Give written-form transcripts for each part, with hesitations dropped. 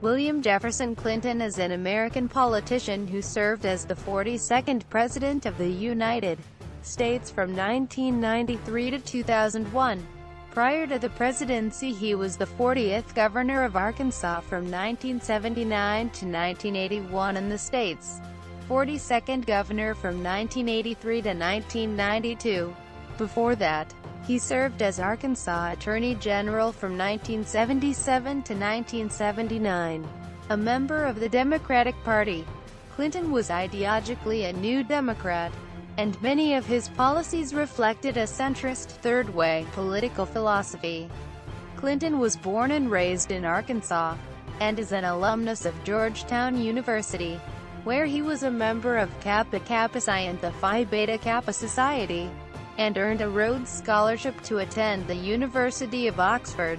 William Jefferson Clinton is an American politician who served as the 42nd President of the United States from 1993 to 2001. Prior to the presidency, he was the 40th Governor of Arkansas from 1979 to 1981 and the state's 42nd Governor from 1983 to 1992. Before that, he served as Arkansas Attorney General from 1977 to 1979. A member of the Democratic Party, Clinton was ideologically a New Democrat, and many of his policies reflected a centrist, third-way political philosophy. Clinton was born and raised in Arkansas, and is an alumnus of Georgetown University, where he was a member of Kappa Kappa Psi and the Phi Beta Kappa Society, and earned a Rhodes Scholarship to attend the University of Oxford.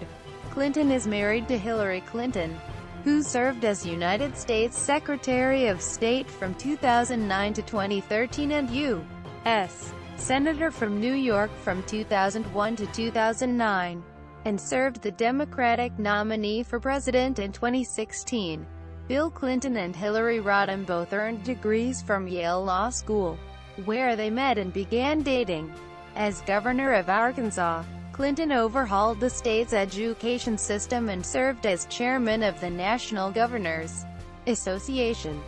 Clinton is married to Hillary Clinton, who served as United States Secretary of State from 2009 to 2013 and U.S. Senator from New York from 2001 to 2009, and served the Democratic nominee for president in 2016. Bill Clinton and Hillary Rodham both earned degrees from Yale Law School, where they met and began dating. As governor of Arkansas, Clinton overhauled the state's education system and served as chairman of the National Governors Association.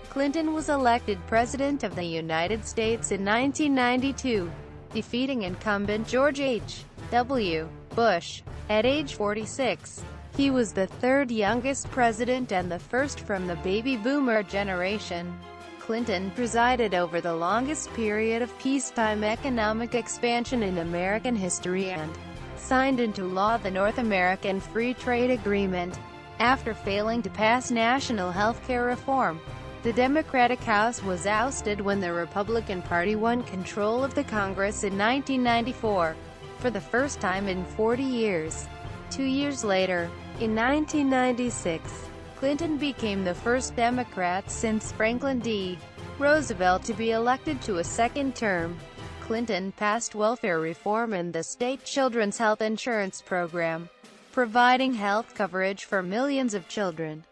Clinton was elected President of the United States in 1992, defeating incumbent George H.W. Bush. At age 46, he was the third youngest president and the first from the baby boomer generation. Clinton presided over the longest period of peacetime economic expansion in American history and signed into law the North American Free Trade Agreement. After failing to pass national health care reform, the Democratic House was ousted when the Republican Party won control of the Congress in 1994, for the first time in 40 years. 2 years later, in 1996, Clinton became the first Democrat since Franklin D. Roosevelt to be elected to a second term. Clinton passed welfare reform and the state children's health insurance program, providing health coverage for millions of children.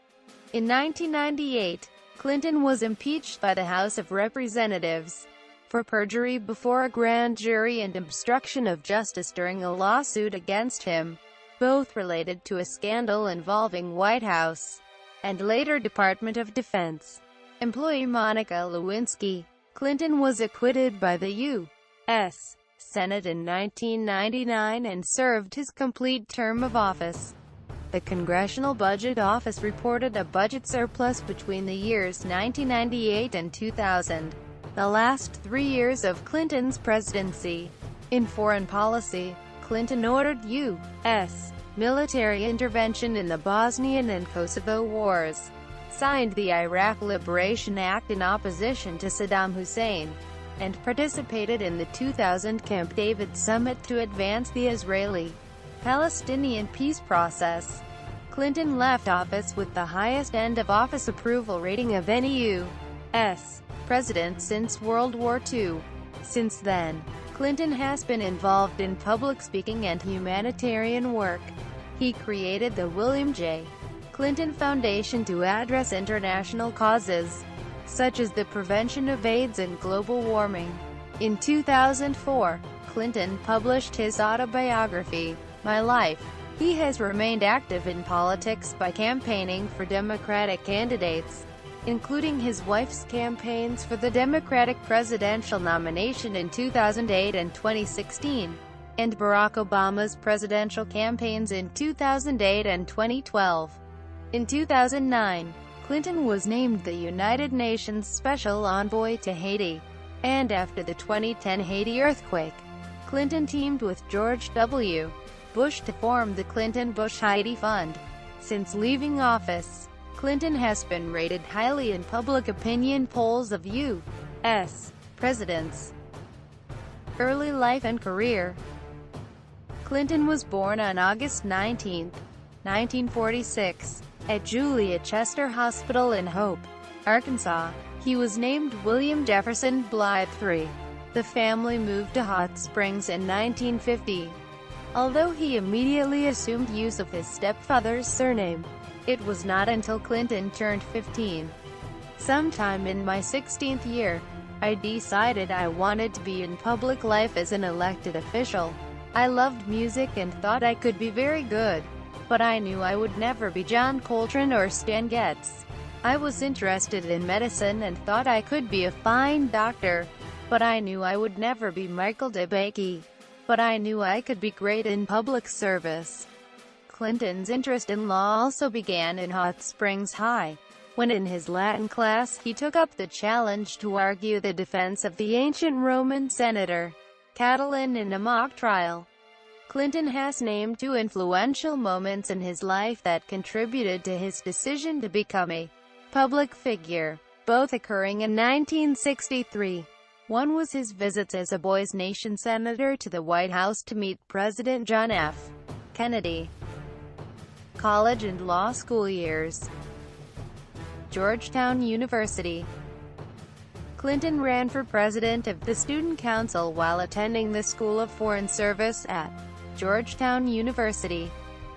In 1998, Clinton was impeached by the House of Representatives for perjury before a grand jury and obstruction of justice during a lawsuit against him, both related to a scandal involving White House and later Department of Defense employee Monica Lewinsky. Clinton was acquitted by the U.S. Senate in 1999 and served his complete term of office. The Congressional Budget Office reported a budget surplus between the years 1998 and 2000, the last 3 years of Clinton's presidency. In foreign policy, Clinton ordered U.S. military intervention in the Bosnian and Kosovo wars, signed the Iraq Liberation Act in opposition to Saddam Hussein, and participated in the 2000 Camp David summit to advance the Israeli-Palestinian peace process. Clinton left office with the highest end-of-office approval rating of any U.S. president since World War II. Since then, Clinton has been involved in public speaking and humanitarian work. He created the William J. Clinton Foundation to address international causes, such as the prevention of AIDS and global warming. In 2004, Clinton published his autobiography, My Life. He has remained active in politics by campaigning for Democratic candidates, including his wife's campaigns for the Democratic presidential nomination in 2008 and 2016, and Barack Obama's presidential campaigns in 2008 and 2012. In 2009, Clinton was named the United Nations Special Envoy to Haiti, and after the 2010 Haiti earthquake, Clinton teamed with George W. Bush to form the Clinton-Bush Haiti Fund. Since leaving office, Clinton has been rated highly in public opinion polls of U.S. presidents. Early life and career. Clinton was born on August 19, 1946, at Julia Chester Hospital in Hope, Arkansas. He was named William Jefferson Blythe III. The family moved to Hot Springs in 1950. although he immediately assumed use of his stepfather's surname. It was not until Clinton turned 15, sometime in my 16th year, I decided I wanted to be in public life as an elected official. I loved music and thought I could be very good, but I knew I would never be John Coltrane or Stan Getz. I was interested in medicine and thought I could be a fine doctor, but I knew I would never be Michael DeBakey. But I knew I could be great in public service. Clinton's interest in law also began in Hot Springs High, when in his Latin class he took up the challenge to argue the defense of the ancient Roman senator Catiline in a mock trial. Clinton has named two influential moments in his life that contributed to his decision to become a public figure, both occurring in 1963. One was his visits as a Boys Nation senator to the White House to meet President John F. Kennedy. College and law school years. Georgetown University. Clinton ran for president of the Student Council while attending the School of Foreign Service at Georgetown University.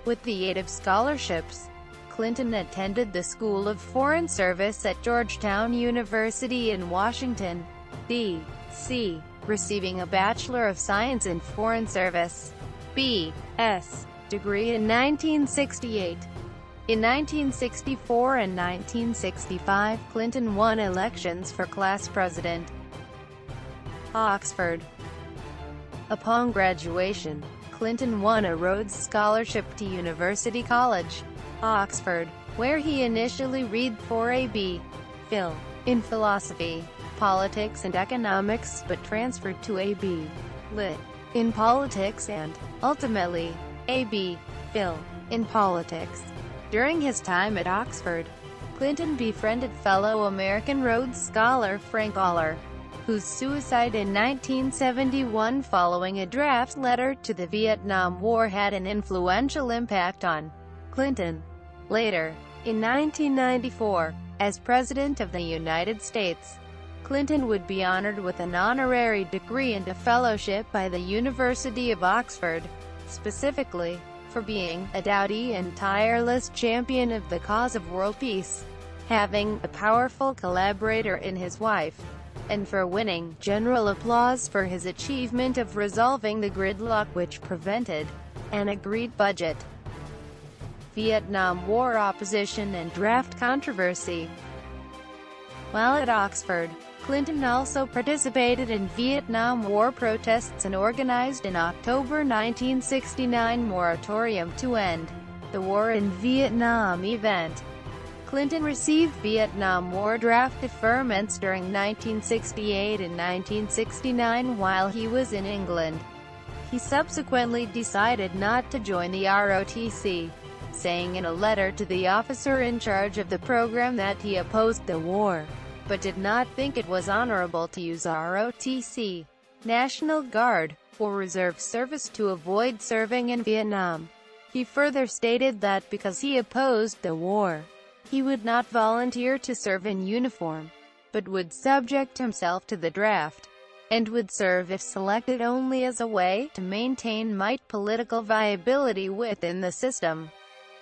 With the aid of scholarships, Clinton attended the School of Foreign Service at Georgetown University in Washington, D.C., receiving a Bachelor of Science in Foreign Service (B.S.) degree in 1968. In 1964 and 1965, Clinton won elections for class president. Oxford. Upon graduation, Clinton won a Rhodes Scholarship to University College, Oxford, where he initially read for a B.Phil in philosophy, politics and economics, but transferred to a B.Lit in politics and, ultimately, a B.Phil in politics. During his time at Oxford, Clinton befriended fellow American Rhodes scholar Frank Aller, whose suicide in 1971 following a draft letter to the Vietnam War had an influential impact on Clinton. Later, in 1994, as President of the United States, Clinton would be honored with an honorary degree and a fellowship by the University of Oxford, specifically for being a doughty and tireless champion of the cause of world peace, having a powerful collaborator in his wife, and for winning general applause for his achievement of resolving the gridlock which prevented an agreed budget. Vietnam War opposition and draft controversy. While at Oxford, Clinton also participated in Vietnam War protests and organized an October 1969 moratorium to end the war in Vietnam event. Clinton received Vietnam War draft deferments during 1968 and 1969 while he was in England. He subsequently decided not to join the ROTC, saying in a letter to the officer in charge of the program that he opposed the war, but did not think it was honorable to use ROTC, National Guard, or reserve service to avoid serving in Vietnam. He further stated that because he opposed the war, he would not volunteer to serve in uniform, but would subject himself to the draft, and would serve if selected only as a way to maintain political viability within the system.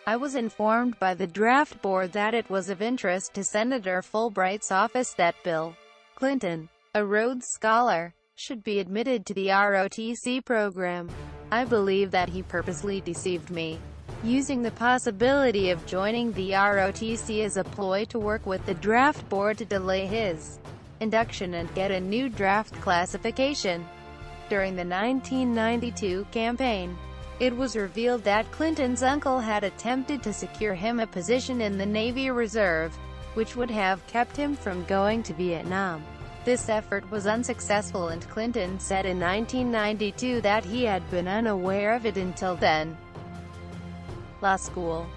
I was informed by the draft board that it was of interest to Senator Fulbright's office that Bill Clinton, a Rhodes Scholar, should be admitted to the ROTC program. I believe that he purposely deceived me, using the possibility of joining the ROTC as a ploy to work with the draft board to delay his induction and get a new draft classification. During the 1992 campaign, it was revealed that Clinton's uncle had attempted to secure him a position in the Navy Reserve, which would have kept him from going to Vietnam. This effort was unsuccessful and Clinton said in 1992 that he had been unaware of it until then. Law School.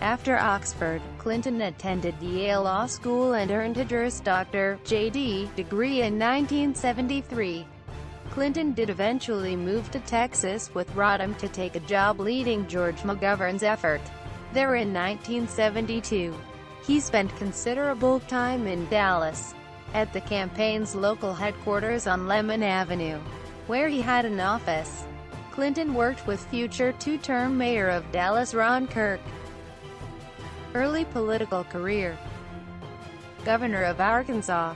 After Oxford, Clinton attended Yale Law School and earned a Juris Doctor, J.D. degree in 1973. Clinton did eventually move to Texas with Rodham to take a job leading George McGovern's effort there in 1972. He spent considerable time in Dallas, at the campaign's local headquarters on Lemon Avenue, where he had an office. Clinton worked with future two-term mayor of Dallas Ron Kirk. Early political career: Governor of Arkansas.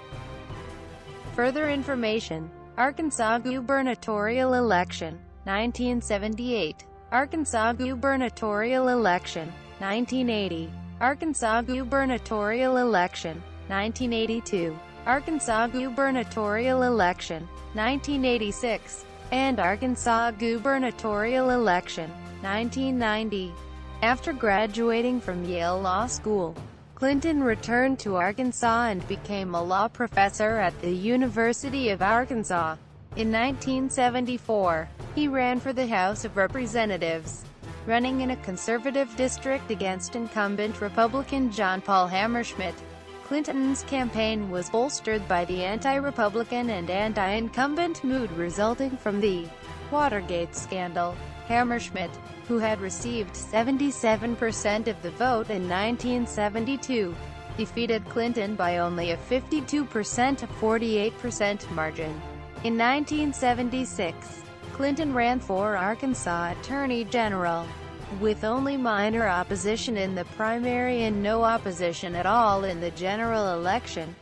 Further information: Arkansas gubernatorial election, 1978. Arkansas gubernatorial election, 1980. Arkansas gubernatorial election, 1982. Arkansas gubernatorial election, 1986. And Arkansas gubernatorial election, 1990. After graduating from Yale Law School, Clinton returned to Arkansas and became a law professor at the University of Arkansas. In 1974, he ran for the House of Representatives, running in a conservative district against incumbent Republican John Paul Hammerschmidt. Clinton's campaign was bolstered by the anti-Republican and anti-incumbent mood resulting from the Watergate scandal. Hammerschmidt, who had received 77% of the vote in 1972, defeated Clinton by only a 52% to 48% margin. In 1976, Clinton ran for Arkansas Attorney General, with only minor opposition in the primary and no opposition at all in the general election.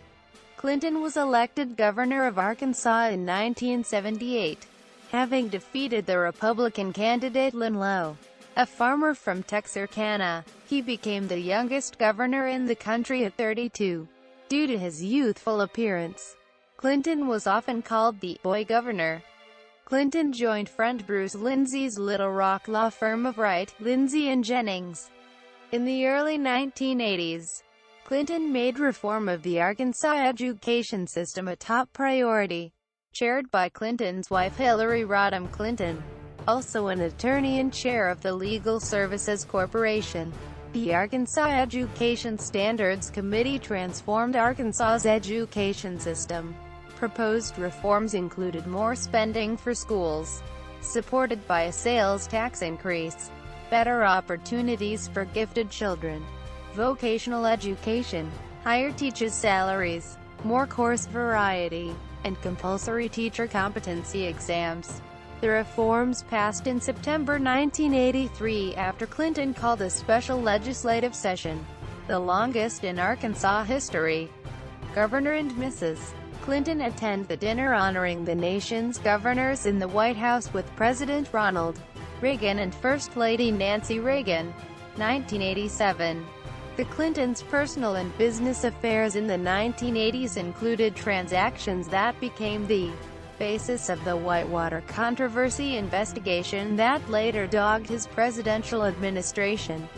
Clinton was elected governor of Arkansas in 1978, having defeated the Republican candidate Lynn Lowe, a farmer from Texarkana. He became the youngest governor in the country at 32. Due to his youthful appearance, Clinton was often called the "boy governor." Clinton joined friend Bruce Lindsay's Little Rock law firm of Wright, Lindsay and Jennings. In the early 1980s, Clinton made reform of the Arkansas education system a top priority, chaired by Clinton's wife Hillary Rodham Clinton, also an attorney and chair of the Legal Services Corporation. The Arkansas Education Standards Committee transformed Arkansas's education system. Proposed reforms included more spending for schools, supported by a sales tax increase, better opportunities for gifted children, vocational education, higher teachers' salaries, more course variety, and compulsory teacher competency exams. The reforms passed in September 1983 after Clinton called a special legislative session, the longest in Arkansas history. Governor and Mrs. Clinton attend the dinner honoring the nation's governors in the White House with President Ronald Reagan and First Lady Nancy Reagan. 1987. The Clintons' personal and business affairs in the 1980s included transactions that became the basis of the Whitewater controversy investigation that later dogged his presidential administration.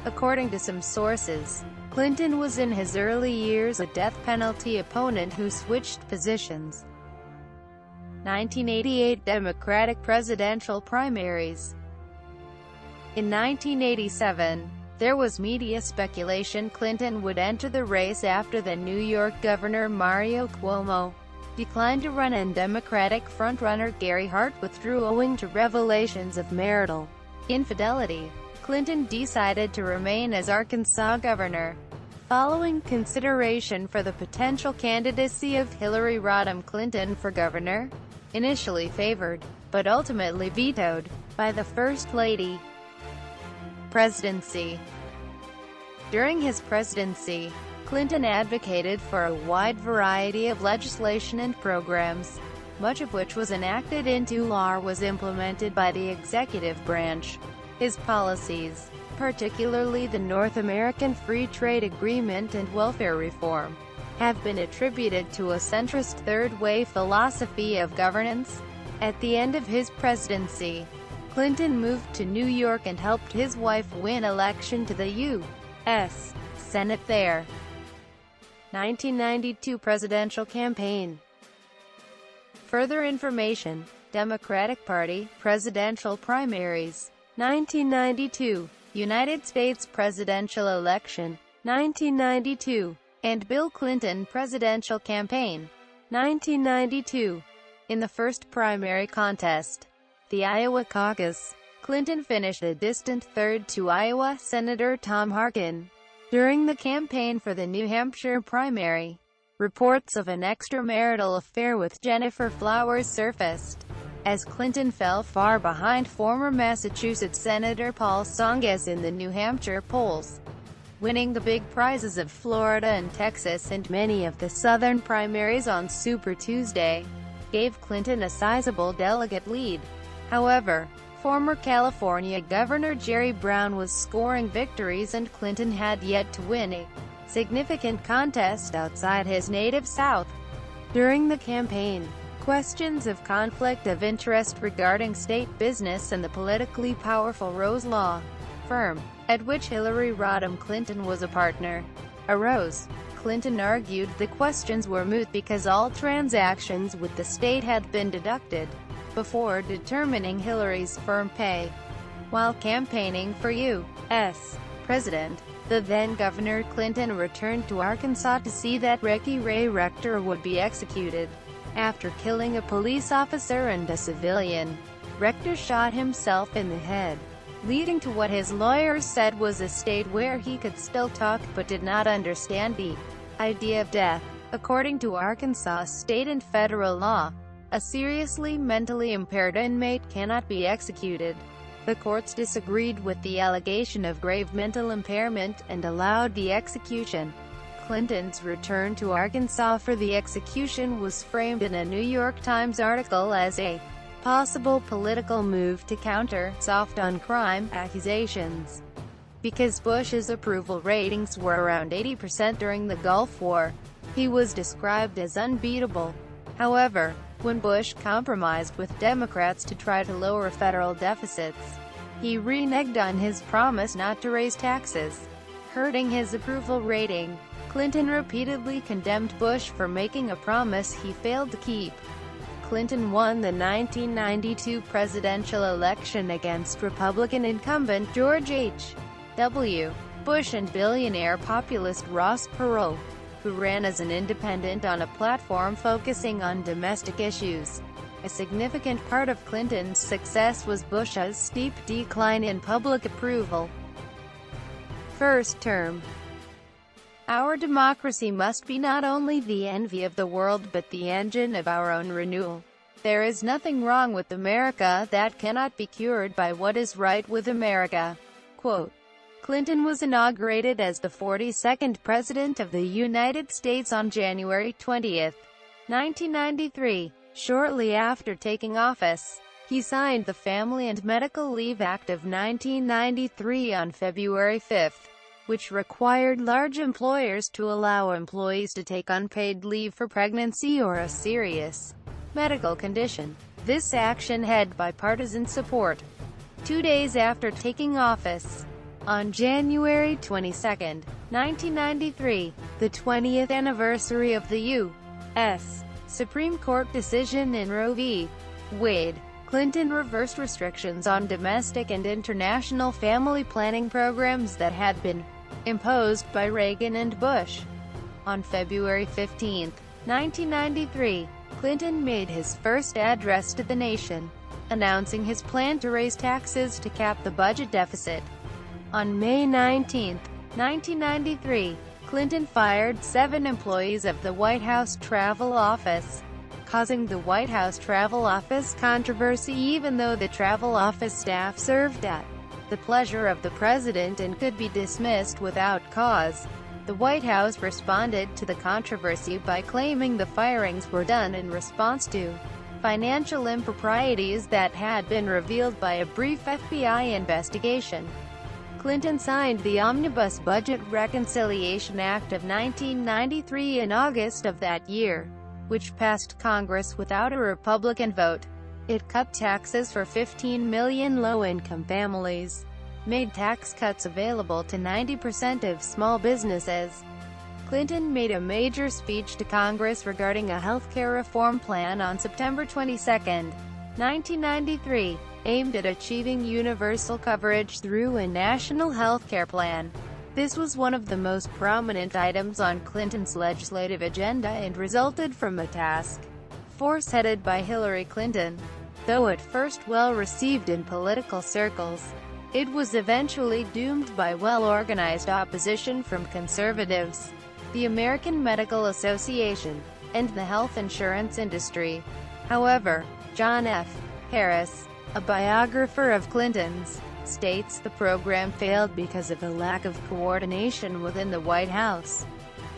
According to some sources, Clinton was in his early years a death penalty opponent who switched positions. 1988 Democratic presidential primaries. In 1987, there was media speculation Clinton would enter the race after the New York Governor Mario Cuomo declined to run and Democratic frontrunner Gary Hart withdrew owing to revelations of marital infidelity. Clinton decided to remain as Arkansas governor. Following consideration for the potential candidacy of Hillary Rodham Clinton for governor, initially favored, but ultimately vetoed, by the First Lady. Presidency. During his presidency, Clinton advocated for a wide variety of legislation and programs, much of which was enacted into law or was implemented by the executive branch. His policies, particularly the North American Free Trade Agreement and welfare reform, have been attributed to a centrist third-way philosophy of governance. At the end of his presidency, Clinton moved to New York and helped his wife win election to the U.S. Senate there. 1992 presidential campaign. Further information: Democratic Party, presidential primaries. 1992, United States presidential election, 1992, and Bill Clinton presidential campaign, 1992. In the first primary contest, the Iowa caucus, Clinton finished a distant third to Iowa Senator Tom Harkin. During the campaign for the New Hampshire primary, reports of an extramarital affair with Jennifer Flowers surfaced. as Clinton fell far behind former Massachusetts Senator Paul Tsongas in the New Hampshire polls. Winning the big prizes of Florida and Texas and many of the southern primaries on Super Tuesday gave Clinton a sizable delegate lead. However, former California Governor Jerry Brown was scoring victories and Clinton had yet to win a significant contest outside his native South. During the campaign, questions of conflict of interest regarding state business and the politically powerful Rhodes law firm, at which Hillary Rodham Clinton was a partner, arose. Clinton argued the questions were moot because all transactions with the state had been deducted before determining Hillary's firm pay. While campaigning for U.S. President, the then-Governor Clinton returned to Arkansas to see that Ricky Ray Rector would be executed. After killing a police officer and a civilian, Rector shot himself in the head, leading to what his lawyers said was a state where he could still talk but did not understand the idea of death. According to Arkansas state and federal law, a seriously mentally impaired inmate cannot be executed. The courts disagreed with the allegation of grave mental impairment and allowed the execution. Clinton's return to Arkansas for the execution was framed in a New York Times article as a possible political move to counter soft-on-crime accusations. Because Bush's approval ratings were around 80% during the Gulf War, he was described as unbeatable. However, when Bush compromised with Democrats to try to lower federal deficits, he reneged on his promise not to raise taxes, hurting his approval rating. Clinton repeatedly condemned Bush for making a promise he failed to keep. Clinton won the 1992 presidential election against Republican incumbent George H.W. Bush and billionaire populist Ross Perot, who ran as an independent on a platform focusing on domestic issues. A significant part of Clinton's success was Bush's steep decline in public approval. First term. Our democracy must be not only the envy of the world but the engine of our own renewal. There is nothing wrong with America that cannot be cured by what is right with America. Quote, Clinton was inaugurated as the 42nd President of the United States on January 20, 1993. Shortly after taking office, he signed the Family and Medical Leave Act of 1993 on February 5, which required large employers to allow employees to take unpaid leave for pregnancy or a serious medical condition. This action had bipartisan support. 2 days after taking office, on January 22, 1993, the 20th anniversary of the U.S. Supreme Court decision in Roe v. Wade, Clinton reversed restrictions on domestic and international family planning programs that had been imposed by Reagan and Bush. On February 15, 1993, Clinton made his first address to the nation, announcing his plan to raise taxes to cap the budget deficit. On May 19, 1993, Clinton fired 7 employees of the White House Travel Office, causing the White House Travel Office controversy even though the travel office staff served at the pleasure of the president and could be dismissed without cause. The White House responded to the controversy by claiming the firings were done in response to financial improprieties that had been revealed by a brief FBI investigation. Clinton signed the Omnibus Budget Reconciliation Act of 1993 in August of that year, which passed Congress without a Republican vote. It cut taxes for 15 million low-income families, made tax cuts available to 90% of small businesses. Clinton made a major speech to Congress regarding a healthcare reform plan on September 22, 1993, aimed at achieving universal coverage through a national healthcare plan. This was one of the most prominent items on Clinton's legislative agenda and resulted from a task force headed by Hillary Clinton. Though at first well received in political circles, it was eventually doomed by well-organized opposition from conservatives, the American Medical Association, and the health insurance industry. However, John F. Harris, a biographer of Clinton's, states the program failed because of a lack of coordination within the White House.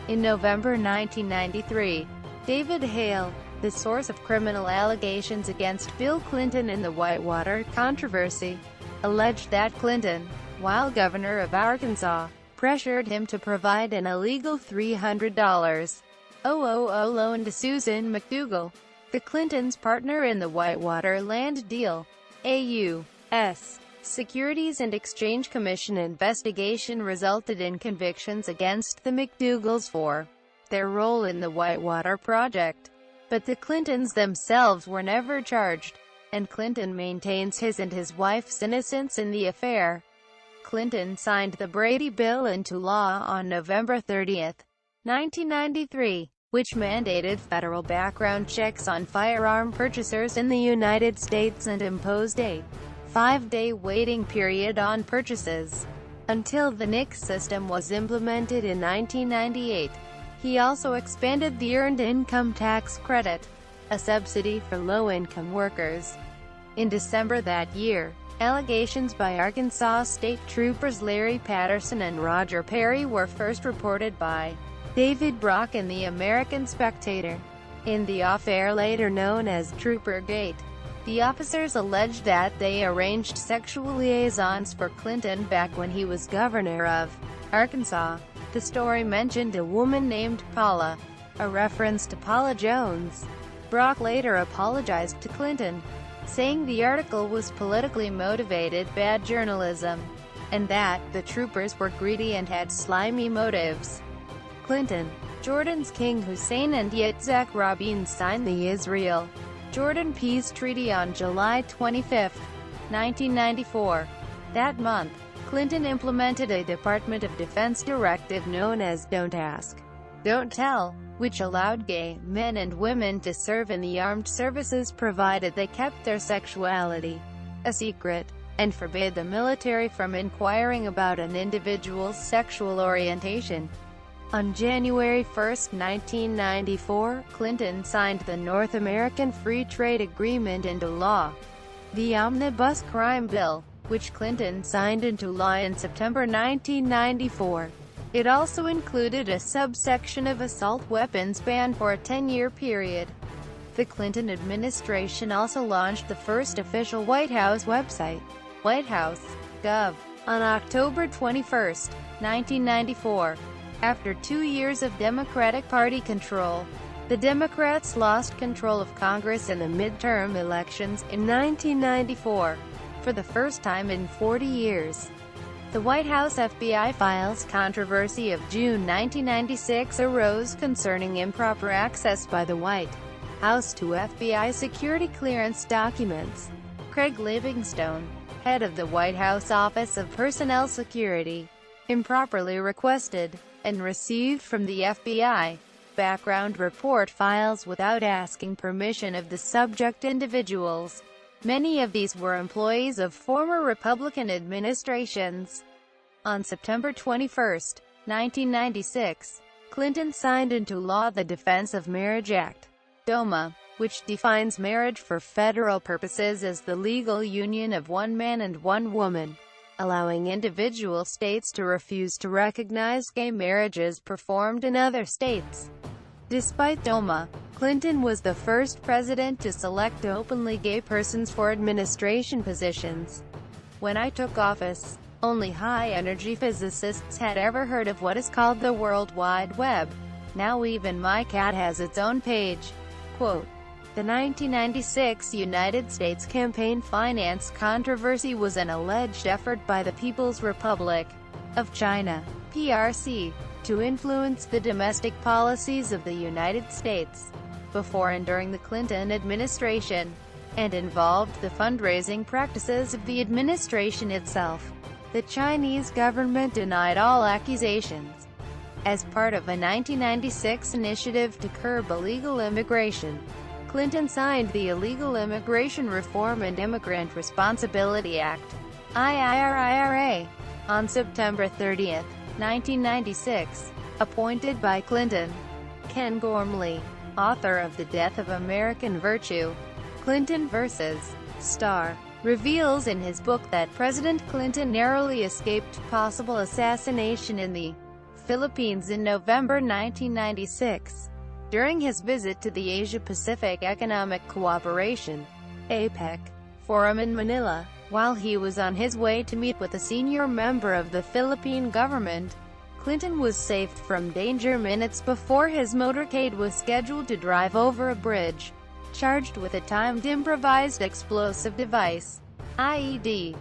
In November 1993, David Hale, the source of criminal allegations against Bill Clinton in the Whitewater controversy, alleged that Clinton, while governor of Arkansas, pressured him to provide an illegal $300,000 loan to Susan McDougal, the Clintons' partner in the Whitewater land deal. A.U.S. Securities and Exchange Commission investigation resulted in convictions against the McDougals for their role in the Whitewater project. But the Clintons themselves were never charged, and Clinton maintains his and his wife's innocence in the affair. Clinton signed the Brady Bill into law on November 30, 1993, which mandated federal background checks on firearm purchasers in the United States and imposed a 5-day waiting period on purchases. Until the NICS system was implemented in 1998. He also expanded the Earned Income Tax Credit, a subsidy for low-income workers. In December that year, allegations by Arkansas State Troopers Larry Patterson and Roger Perry were first reported by David Brock in the American Spectator. In the affair later known as Troopergate, the officers alleged that they arranged sexual liaisons for Clinton back when he was governor of Arkansas. The story mentioned a woman named Paula, a reference to Paula Jones. Brock later apologized to Clinton, saying the article was politically motivated bad journalism, and that the troopers were greedy and had slimy motives. Clinton, Jordan's King Hussein and Yitzhak Rabin signed the Israel-Jordan Peace Treaty on July 25, 1994. That month, Clinton implemented a Department of Defense directive known as Don't Ask, Don't Tell, which allowed gay men and women to serve in the armed services provided they kept their sexuality a secret, and forbade the military from inquiring about an individual's sexual orientation. On January 1, 1994, Clinton signed the North American Free Trade Agreement into law. The Omnibus Crime Bill, which Clinton signed into law in September 1994. It also included a subsection of assault weapons ban for a 10-year period. The Clinton administration also launched the first official White House website, WhiteHouse.gov, on October 21, 1994. After 2 years of Democratic Party control, the Democrats lost control of Congress in the midterm elections in 1994. For the first time in 40 years. The White House FBI files controversy of June 1996 arose concerning improper access by the White House to FBI security clearance documents. Craig Livingstone, head of the White House Office of Personnel Security, improperly requested and received from the FBI background report files without asking permission of the subject individuals. Many of these were employees of former Republican administrations. On September 21, 1996, Clinton signed into law the Defense of Marriage Act, DOMA, which defines marriage for federal purposes as the legal union of one man and one woman, allowing individual states to refuse to recognize gay marriages performed in other states. Despite DOMA, Clinton was the first president to select openly gay persons for administration positions. When I took office, only high-energy physicists had ever heard of what is called the World Wide Web. Now even my cat has its own page. Quote, the 1996 United States campaign finance controversy was an alleged effort by the People's Republic of China, PRC, to influence the domestic policies of the United States before and during the Clinton administration, and involved the fundraising practices of the administration itself. The Chinese government denied all accusations. As part of a 1996 initiative to curb illegal immigration, Clinton signed the Illegal Immigration Reform and Immigrant Responsibility Act, IIRA, on September 30, 1996, appointed by Clinton. Ken Gormley, author of The Death of American Virtue, Clinton vs. Starr, reveals in his book that President Clinton narrowly escaped possible assassination in the Philippines in November 1996, during his visit to the Asia-Pacific Economic Cooperation (APEC) Forum in Manila, while he was on his way to meet with a senior member of the Philippine government. Clinton was saved from danger minutes before his motorcade was scheduled to drive over a bridge, charged with a timed improvised explosive device, IED.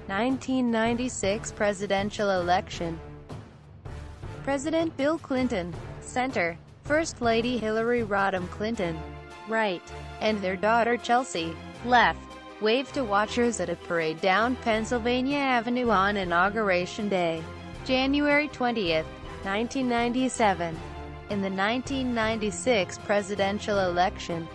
1996 presidential election. President Bill Clinton, center, First Lady Hillary Rodham Clinton, right, and their daughter Chelsea, left, waved to watchers at a parade down Pennsylvania Avenue on Inauguration Day, January 20, 1997. In the 1996 presidential election,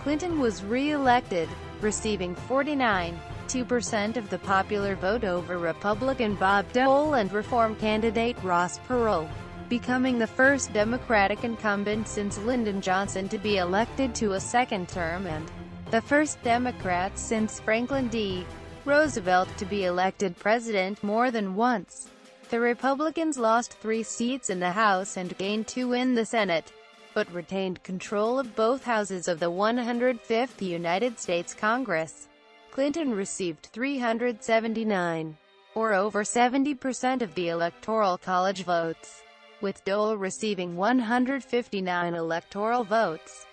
Clinton was re-elected, receiving 49.2% of the popular vote over Republican Bob Dole and Reform candidate Ross Perot, becoming the first Democratic incumbent since Lyndon Johnson to be elected to a second term and the first Democrat since Franklin D. Roosevelt to be elected president more than once. The Republicans lost 3 seats in the House and gained 2 in the Senate, but retained control of both houses of the 105th United States Congress. Clinton received 379, or over 70% of the Electoral College votes, with Dole receiving 159 electoral votes.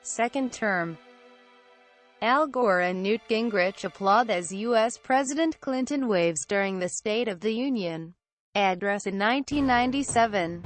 Second term. Al Gore and Newt Gingrich applaud as U.S. President Clinton waves during the State of the Union address in 1997.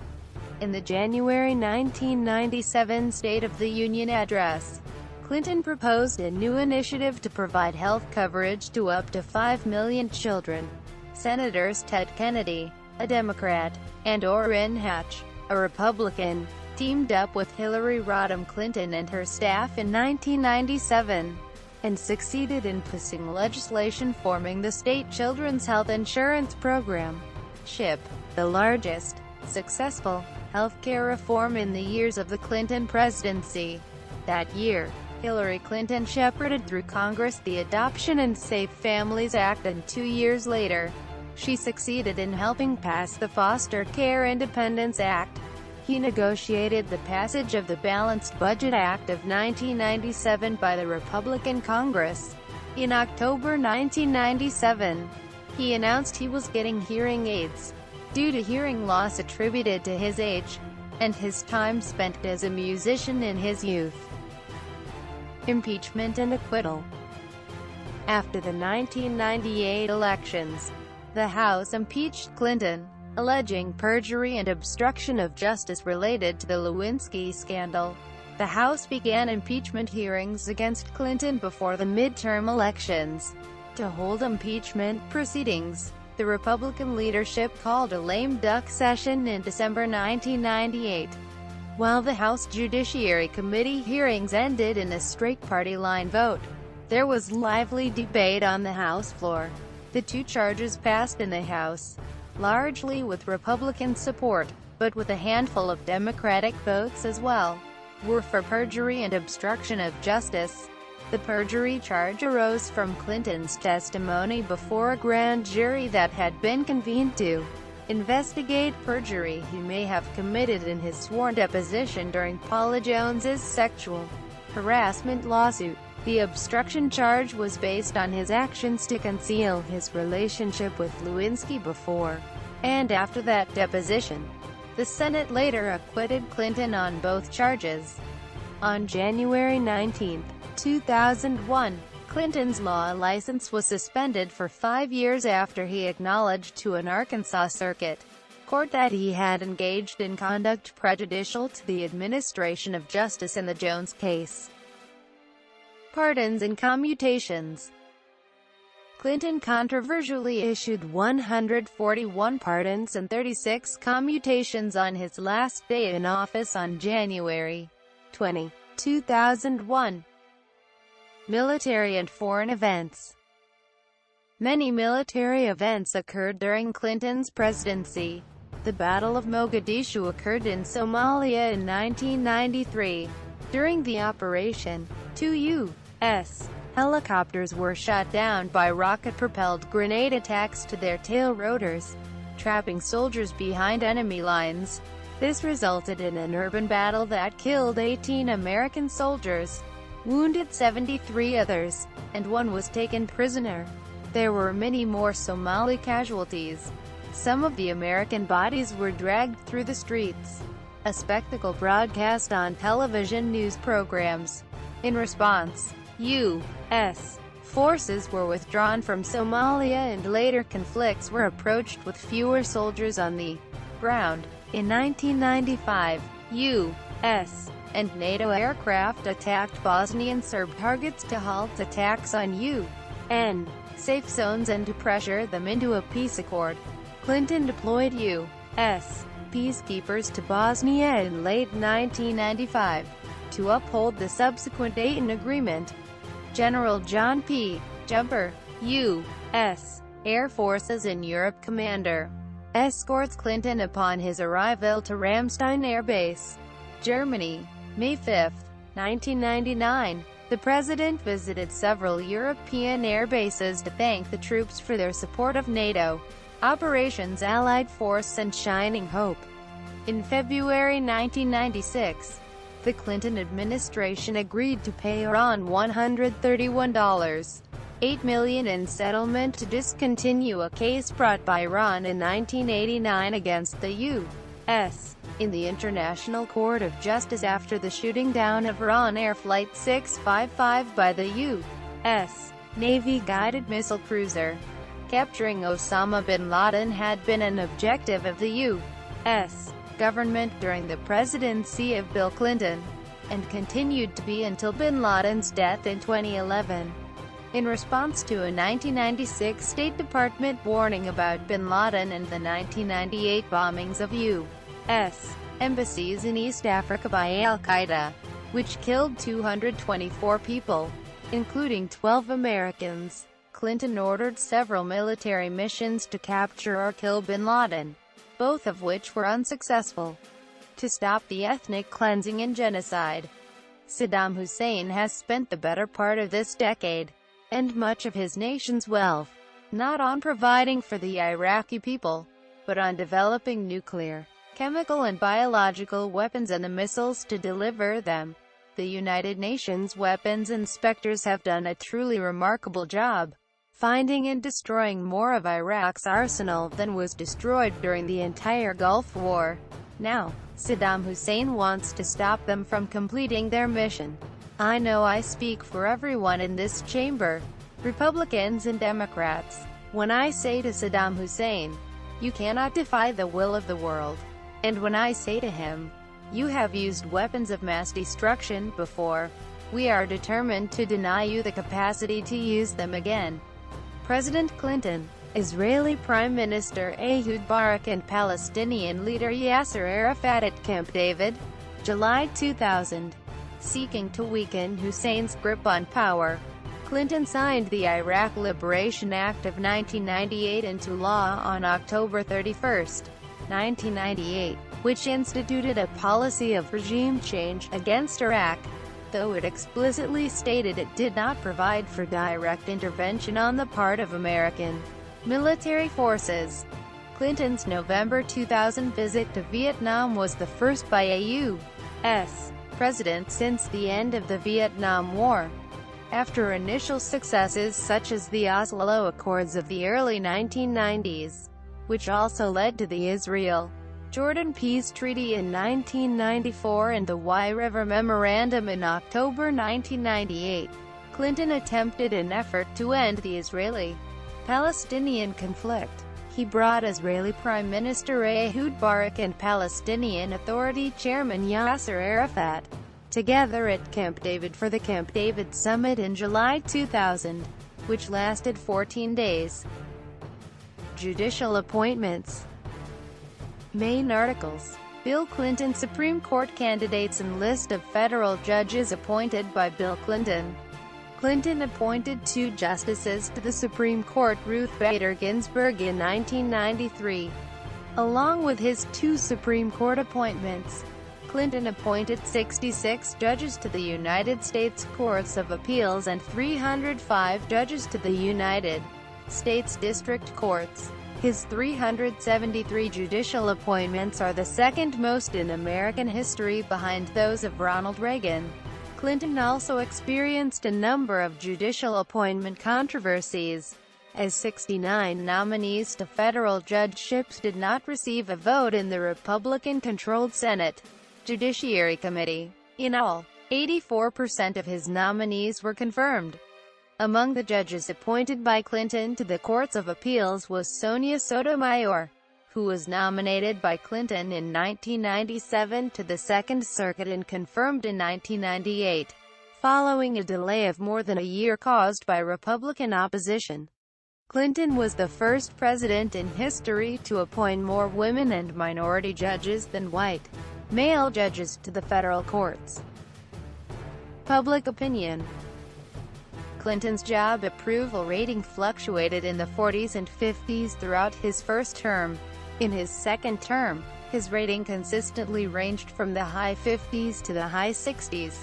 In the January 1997 State of the Union address, Clinton proposed a new initiative to provide health coverage to up to 5 million children. Senators Ted Kennedy, a Democrat, and Orrin Hatch, a Republican, teamed up with Hillary Rodham Clinton and her staff in 1997, and succeeded in passing legislation forming the State Children's Health Insurance Program, SHIP, the largest, successful, healthcare reform in the years of the Clinton presidency. That year, Hillary Clinton shepherded through Congress the Adoption and Safe Families Act, and 2 years later, she succeeded in helping pass the Foster Care Independence Act. He negotiated the passage of the Balanced Budget Act of 1997 by the Republican Congress. In October 1997, he announced he was getting hearing aids, due to hearing loss attributed to his age, and his time spent as a musician in his youth. Impeachment and acquittal. After the 1998 elections, the House impeached Clinton, alleging perjury and obstruction of justice related to the Lewinsky scandal. The House began impeachment hearings against Clinton before the midterm elections. To hold impeachment proceedings, the Republican leadership called a lame duck session in December 1998. While the House Judiciary Committee hearings ended in a straight party-line vote, there was lively debate on the House floor. The 2 charges passed in the House, largely with Republican support, but with a handful of Democratic votes as well, were for perjury and obstruction of justice. The perjury charge arose from Clinton's testimony before a grand jury that had been convened to investigate perjury he may have committed in his sworn deposition during Paula Jones's sexual harassment lawsuit. The obstruction charge was based on his actions to conceal his relationship with Lewinsky before and after that deposition. The Senate later acquitted Clinton on both charges. On January 19, 2001, Clinton's law license was suspended for 5 years after he acknowledged to an Arkansas circuit court that he had engaged in conduct prejudicial to the administration of justice in the Jones case. Pardons and commutations. Clinton controversially issued 141 pardons and 36 commutations on his last day in office on January 20, 2001. Military and foreign events. Many military events occurred during Clinton's presidency. The Battle of Mogadishu occurred in Somalia in 1993. During the operation, 2 U. U.S. helicopters were shot down by rocket-propelled grenade attacks to their tail rotors, trapping soldiers behind enemy lines. This resulted in an urban battle that killed 18 American soldiers, wounded 73 others, and one was taken prisoner. There were many more Somali casualties. Some of the American bodies were dragged through the streets, a spectacle broadcast on television news programs. In response, U.S. forces were withdrawn from Somalia and later conflicts were approached with fewer soldiers on the ground. In 1995, U.S. and NATO aircraft attacked Bosnian Serb targets to halt attacks on UN safe zones and to pressure them into a peace accord. Clinton deployed U.S. peacekeepers to Bosnia in late 1995 to uphold the subsequent Dayton Agreement. General John P. Jumper, U.S. Air Forces in Europe commander, escorts Clinton upon his arrival to Ramstein Air Base, Germany. May 5, 1999, the president visited several European air bases to thank the troops for their support of NATO operations, Allied Force and Shining Hope. In February 1996, the Clinton administration agreed to pay Iran $131.8 million in settlement to discontinue a case brought by Iran in 1989 against the U.S. in the International Court of Justice after the shooting down of Iran Air Flight 655 by the U.S. Navy-guided missile cruiser. Capturing Osama bin Laden had been an objective of the U.S. government during the presidency of Bill Clinton, and continued to be until bin Laden's death in 2011. In response to a 1996 State Department warning about bin Laden and the 1998 bombings of U.S. embassies in East Africa by al-Qaeda, which killed 224 people, including 12 Americans, Clinton ordered several military missions to capture or kill bin Laden, both of which were unsuccessful. To stop the ethnic cleansing and genocide, Saddam Hussein has spent the better part of this decade, and much of his nation's wealth, not on providing for the Iraqi people, but on developing nuclear, chemical and biological weapons and the missiles to deliver them. The United Nations weapons inspectors have done a truly remarkable job, finding and destroying more of Iraq's arsenal than was destroyed during the entire Gulf War. Now, Saddam Hussein wants to stop them from completing their mission. I know I speak for everyone in this chamber, Republicans and Democrats, when I say to Saddam Hussein, you cannot defy the will of the world. And when I say to him, you have used weapons of mass destruction before, we are determined to deny you the capacity to use them again. President Clinton, Israeli Prime Minister Ehud Barak and Palestinian leader Yasser Arafat at Camp David, July 2000. Seeking to weaken Hussein's grip on power, Clinton signed the Iraq Liberation Act of 1998 into law on October 31, 1998, which instituted a policy of regime change against Iraq, though it explicitly stated it did not provide for direct intervention on the part of American military forces. Clinton's November 2000 visit to Vietnam was the first by a U.S. president since the end of the Vietnam War. After initial successes such as the Oslo Accords of the early 1990s, which also led to the Israel-Jordan Peace Treaty in 1994 and the Wye River Memorandum in October 1998, Clinton attempted an effort to end the Israeli-Palestinian conflict. He brought Israeli Prime Minister Ehud Barak and Palestinian Authority Chairman Yasser Arafat together at Camp David for the Camp David Summit in July 2000, which lasted 14 days. Judicial appointments. Main articles. Bill Clinton Supreme Court candidates and list of federal judges appointed by Bill Clinton. Clinton appointed 2 justices to the Supreme Court, Ruth Bader Ginsburg in 1993. Along with his 2 Supreme Court appointments, Clinton appointed 66 judges to the United States Courts of Appeals and 305 judges to the United States District Courts. His 373 judicial appointments are the second most in American history behind those of Ronald Reagan. Clinton also experienced a number of judicial appointment controversies, as 69 nominees to federal judgeships did not receive a vote in the Republican-controlled Senate Judiciary Committee. In all, 84% of his nominees were confirmed. Among the judges appointed by Clinton to the Courts of Appeals was Sonia Sotomayor, who was nominated by Clinton in 1997 to the Second Circuit and confirmed in 1998, following a delay of more than a year caused by Republican opposition. Clinton was the first president in history to appoint more women and minority judges than white, male judges to the federal courts. Public opinion. Clinton's job approval rating fluctuated in the 40s and 50s throughout his first term. In his second term, his rating consistently ranged from the high 50s to the high 60s.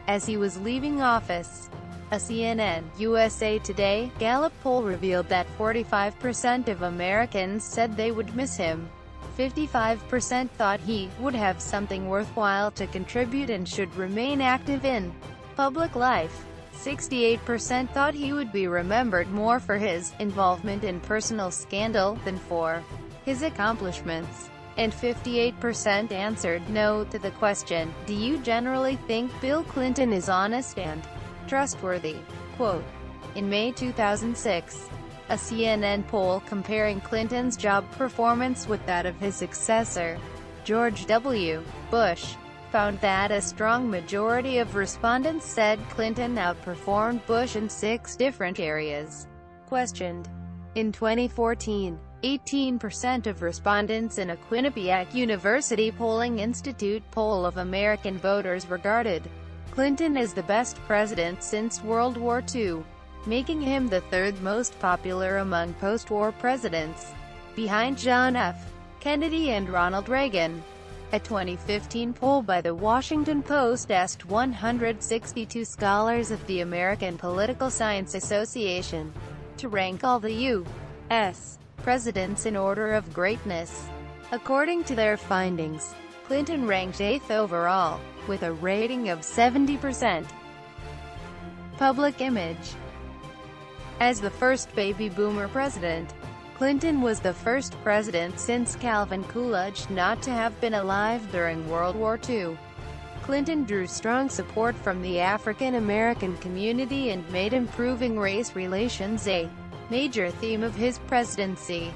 As he was leaving office, a CNN USA Today Gallup poll revealed that 45% of Americans said they would miss him. 55% thought he would have something worthwhile to contribute and should remain active in public life. 68% thought he would be remembered more for his involvement in personal scandal than for his accomplishments. And 58% answered no to the question, "Do you generally think Bill Clinton is honest and trustworthy?" Quote. In May 2006, a CNN poll comparing Clinton's job performance with that of his successor, George W. Bush, found that a strong majority of respondents said Clinton outperformed Bush in 6 different areas. Questioned. In 2014, 18% of respondents in a Quinnipiac University Polling Institute poll of American voters regarded Clinton as the best president since World War II, making him the third most popular among post-war presidents, behind John F. Kennedy and Ronald Reagan. A 2015 poll by The Washington Post asked 162 scholars of the American Political Science Association to rank all the U.S. presidents in order of greatness. According to their findings, Clinton ranked 8th overall, with a rating of 70%. Public image. As the first baby boomer president, Clinton was the first president since Calvin Coolidge not to have been alive during World War II. Clinton drew strong support from the African American community and made improving race relations a major theme of his presidency.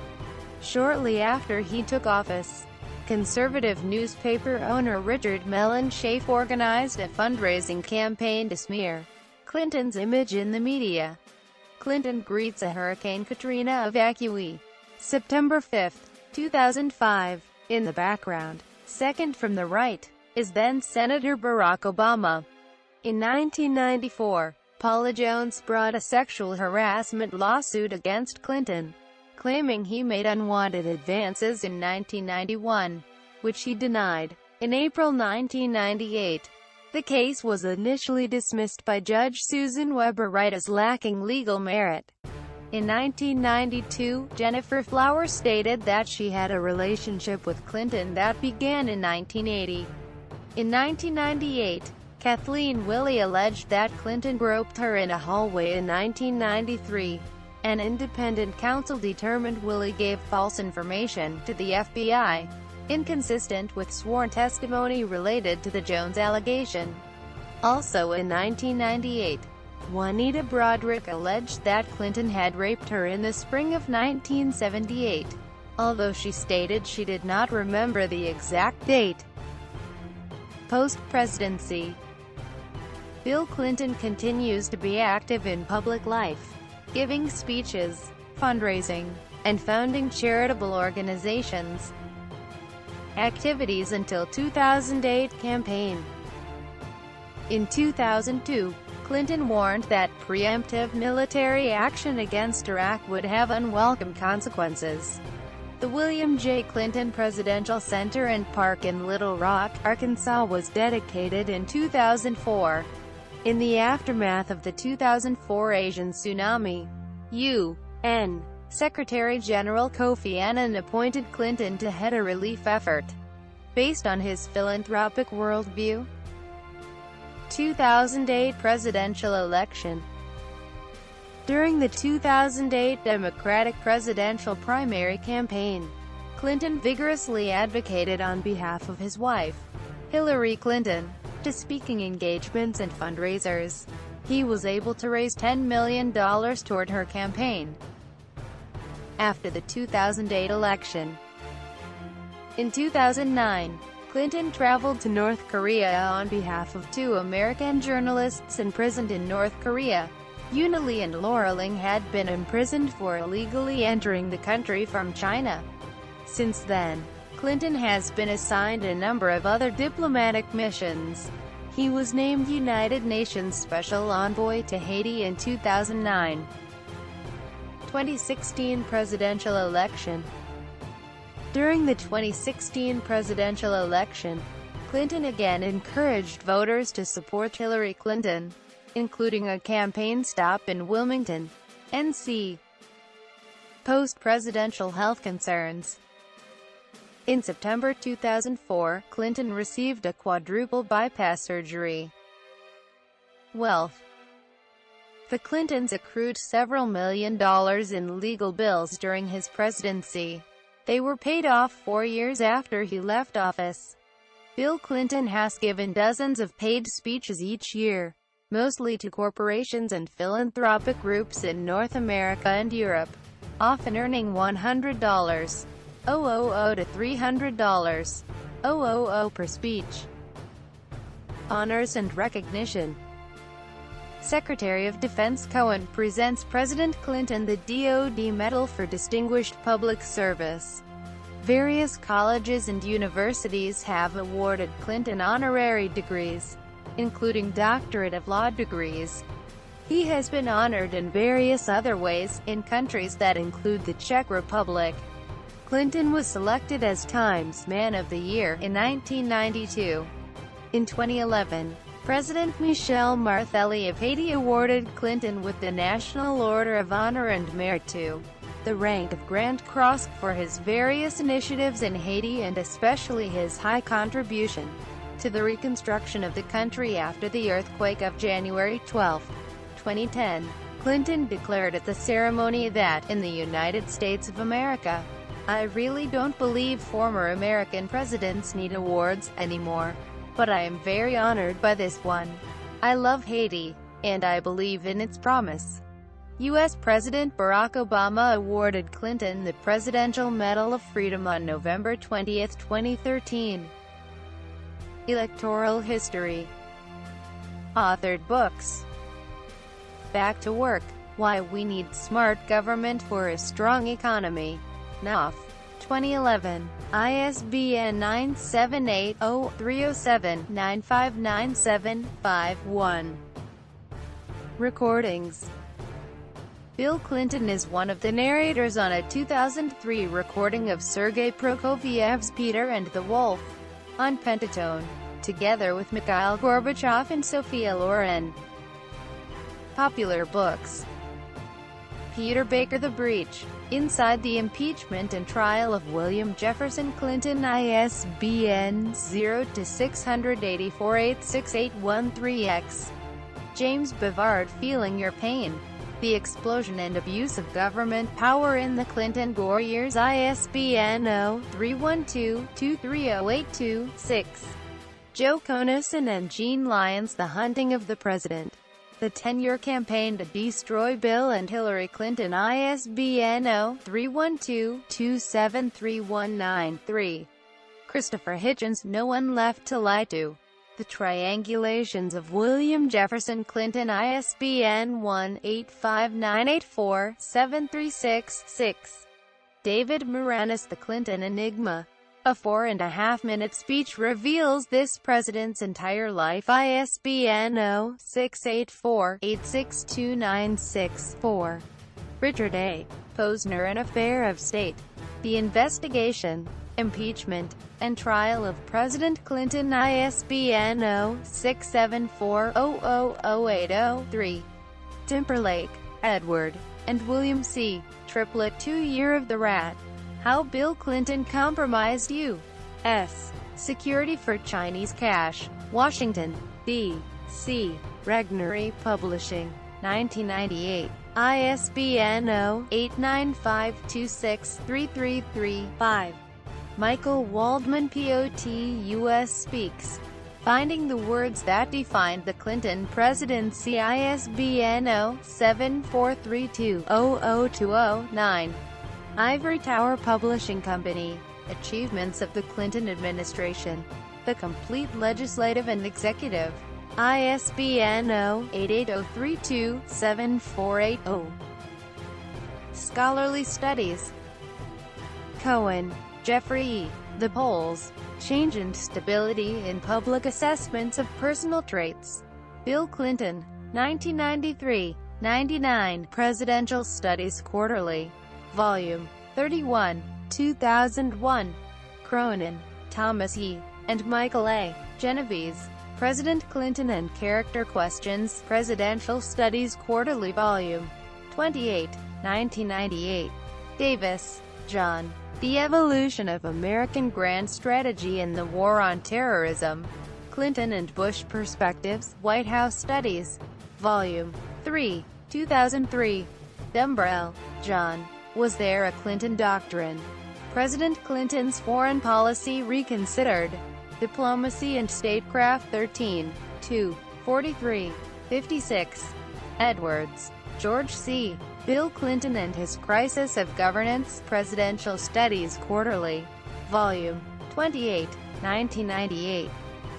Shortly after he took office, conservative newspaper owner Richard Mellon Scaife organized a fundraising campaign to smear Clinton's image in the media. Clinton greets a Hurricane Katrina evacuee. September 5, 2005. In the background, second from the right, is then-Senator Barack Obama. In 1994, Paula Jones brought a sexual harassment lawsuit against Clinton, claiming he made unwanted advances in 1991, which he denied. In April 1998, the case was initially dismissed by Judge Susan Weber Wright as lacking legal merit. In 1992, Jennifer Flowers stated that she had a relationship with Clinton that began in 1980. In 1998, Kathleen Willey alleged that Clinton groped her in a hallway in 1993. An independent counsel determined Willey gave false information to the FBI, inconsistent with sworn testimony related to the Jones allegation. Also in 1998, Juanita Broderick alleged that Clinton had raped her in the spring of 1978, although she stated she did not remember the exact date. Post-presidency. Bill Clinton continues to be active in public life, giving speeches, fundraising, and founding charitable organizations. Activities until 2008 campaign. In 2002, Clinton warned that preemptive military action against Iraq would have unwelcome consequences. The William J. Clinton Presidential Center and Park in Little Rock, Arkansas was dedicated in 2004. In the aftermath of the 2004 Asian tsunami, UN Secretary-General Kofi Annan appointed Clinton to head a relief effort. Based on his philanthropic worldview. 2008 presidential election. During the 2008 Democratic presidential primary campaign, Clinton vigorously advocated on behalf of his wife, Hillary Clinton, to speaking engagements and fundraisers. He was able to raise $10 million toward her campaign. After the 2008 election. In 2009, Clinton traveled to North Korea on behalf of two American journalists imprisoned in North Korea. Unilee and Laura Ling had been imprisoned for illegally entering the country from China. Since then, Clinton has been assigned a number of other diplomatic missions. He was named United Nations Special Envoy to Haiti in 2009. 2016 presidential election. During the 2016 presidential election, Clinton again encouraged voters to support Hillary Clinton, including a campaign stop in Wilmington, NC. Post-presidential health concerns. In September 2004, Clinton received a quadruple bypass surgery. Wealth. The Clintons accrued several $1 million in legal bills during his presidency. They were paid off 4 years after he left office. Bill Clinton has given dozens of paid speeches each year, mostly to corporations and philanthropic groups in North America and Europe, often earning $100 to $300 per speech. Honors and recognition. Secretary of Defense Cohen presents President Clinton the DoD Medal for Distinguished Public Service. Various colleges and universities have awarded Clinton honorary degrees, including Doctorate of Law degrees. He has been honored in various other ways, in countries that include the Czech Republic. Clinton was selected as Time's Man of the Year in 1992. In 2011, President Michel Martelly of Haiti awarded Clinton with the National Order of Honor and Merit II, the rank of Grand Cross, for his various initiatives in Haiti and especially his high contribution to the reconstruction of the country after the earthquake of January 12, 2010. Clinton declared at the ceremony that, in the United States of America, "I really don't believe former American presidents need awards anymore. But I am very honored by this one. I love Haiti, and I believe in its promise." U.S. President Barack Obama awarded Clinton the Presidential Medal of Freedom on November 20, 2013. Electoral history. Authored books. Back to Work. Why We Need Smart Government for a Strong Economy. Knopf. 2011. ISBN 978-0-307-95975-1. Recordings. Bill Clinton is one of the narrators on a 2003 recording of Sergei Prokofiev's Peter and the Wolf on Pentatone, together with Mikhail Gorbachev and Sophia Loren. Popular books. Peter Baker, The Breach. Inside the Impeachment and Trial of William Jefferson Clinton, ISBN 0-684-86813-X. James Bavard, Feeling Your Pain. The Explosion and Abuse of Government Power in the Clinton-Gore Years, ISBN 0-312-23082-6. Joe Conason and Jean Lyons, The Hunting of the President. The 10-Year Campaign to Destroy Bill and Hillary Clinton, ISBN 0-312-27319-3. Christopher Hitchens, No One Left to Lie to. The Triangulations of William Jefferson Clinton, ISBN 1-85984-736-6. David Moranis, The Clinton Enigma. A 4.5-minute speech reveals this president's entire life, ISBN 0-684-86296-4. Richard A. Posner, An Affair of State. The investigation, impeachment, and trial of President Clinton, ISBN 0-674-00080-3. Timberlake, Edward, and William C. Triplet, 2 Year of the Rat. How Bill Clinton Compromised U.S. Security for Chinese Cash. Washington, D.C. Regnery Publishing, 1998. ISBN 0-89526-333-5. Michael Waldman, POTUS Speaks. Finding the Words That Defined the Clinton Presidency, ISBN 0-7432-00209. Ivory Tower Publishing Company. Achievements of the Clinton Administration. The Complete Legislative and Executive. ISBN 0-88032-7480. Scholarly Studies. Cohen, Jeffrey E. The Polls, Change and Stability in Public Assessments of Personal Traits. Bill Clinton, 1993-99, Presidential Studies Quarterly. Volume 31, 2001. Cronin, Thomas E. and Michael A. Genovese. President Clinton and Character Questions, Presidential Studies Quarterly, Volume 28, 1998. Davis, John. The Evolution of American Grand Strategy in the War on Terrorism. Clinton and Bush Perspectives, White House Studies. Volume 3, 2003. Dumbrell, John. Was There a Clinton Doctrine? President Clinton's Foreign Policy Reconsidered. Diplomacy and Statecraft, 13, 2, 43, 56. Edwards, George C. Bill Clinton and His Crisis of Governance, Presidential Studies Quarterly. Volume 28, 1998.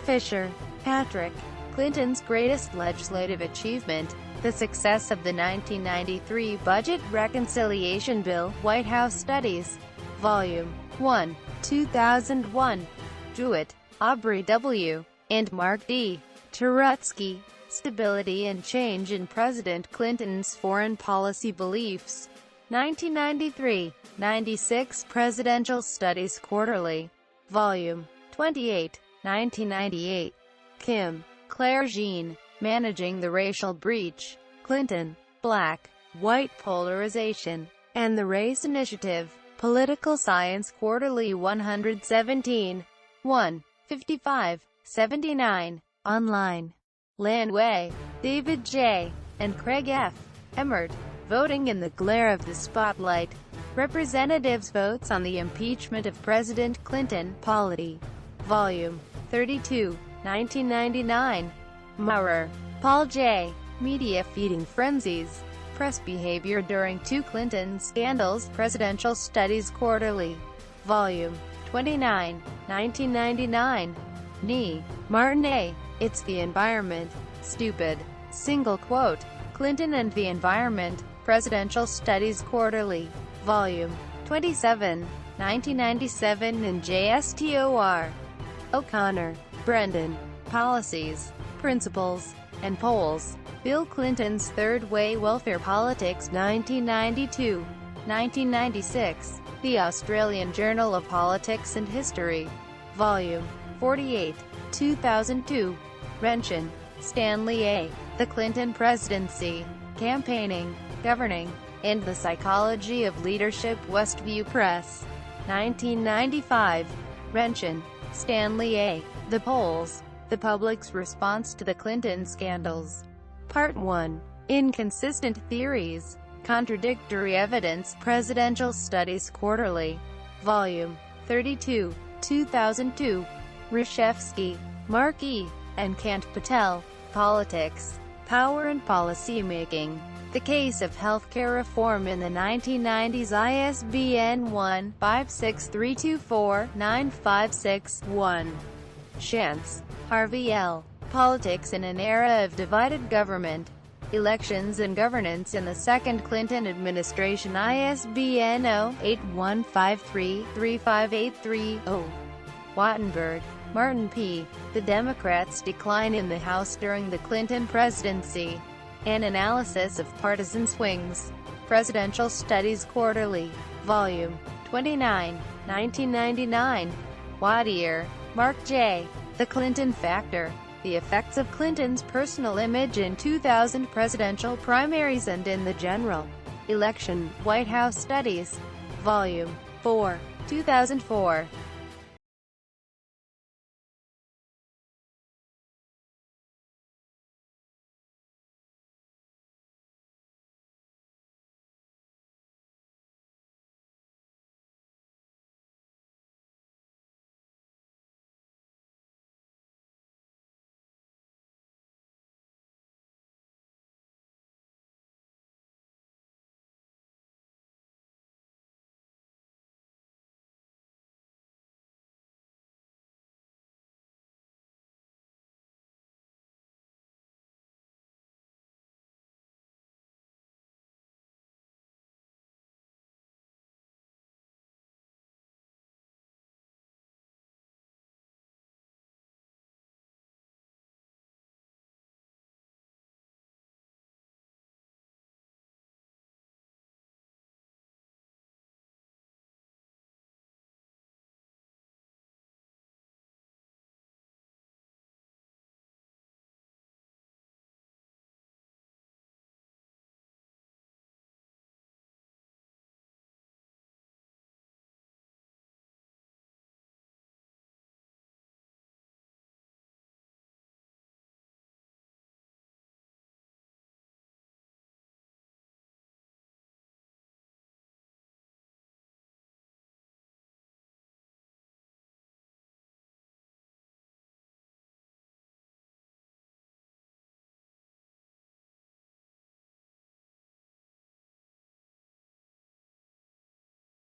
Fisher, Patrick. Clinton's Greatest Legislative Achievement. The Success of the 1993 Budget Reconciliation Bill, White House Studies. Volume 1, 2001. Jewett, Aubrey W., and Mark D. Turutsky. Stability and Change in President Clinton's Foreign Policy Beliefs. 1993-96 Presidential Studies Quarterly. Volume 28, 1998. Kim, Claire Jean. Managing the Racial Breach. Clinton, Black, White Polarization, and the Race Initiative. Political Science Quarterly, 117. 1, 55, 79. Online. Lanway, David J., and Craig F. Emmert. Voting in the Glare of the Spotlight. Representatives' Votes on the Impeachment of President Clinton, Polity. Volume 32, 1999. Maurer, Paul J. Media Feeding Frenzies. Press Behavior During Two Clinton Scandals, Presidential Studies Quarterly. Volume 29, 1999. Nee, Martin A. It's the Environment. Stupid. Single quote. Clinton and the Environment, Presidential Studies Quarterly. Volume 27, 1997 in JSTOR. O'Connor, Brendan. Policies, Principles, and Polls. Bill Clinton's Third Way Welfare Politics, 1992-1996. The Australian Journal of Politics and History. Volume 48, 2002. Renchen, Stanley A. The Clinton Presidency, Campaigning, Governing, and the Psychology of Leadership, Westview Press. 1995. Renchen, Stanley A. The Polls. The Public's Response to the Clinton Scandals. Part 1. Inconsistent Theories. Contradictory Evidence, Presidential Studies Quarterly. Volume 32, 2002. Reshevsky, Mark E., and Kant Patel. Politics, Power and Policymaking. The Case of Healthcare Reform in the 1990s, ISBN 1-56324-956-1. Shantz, Harvey L. Politics in an Era of Divided Government. Elections and Governance in the Second Clinton Administration, ISBN 0-8153-35830. Wattenberg, Martin P. The Democrats' Decline in the House During the Clinton Presidency. An Analysis of Partisan Swings. Presidential Studies Quarterly. Volume 29, 1999. What year? Mark J. The Clinton Factor. The effects of Clinton's personal image in 2000 presidential primaries and in the general election. White House Studies. Volume 4. 2004.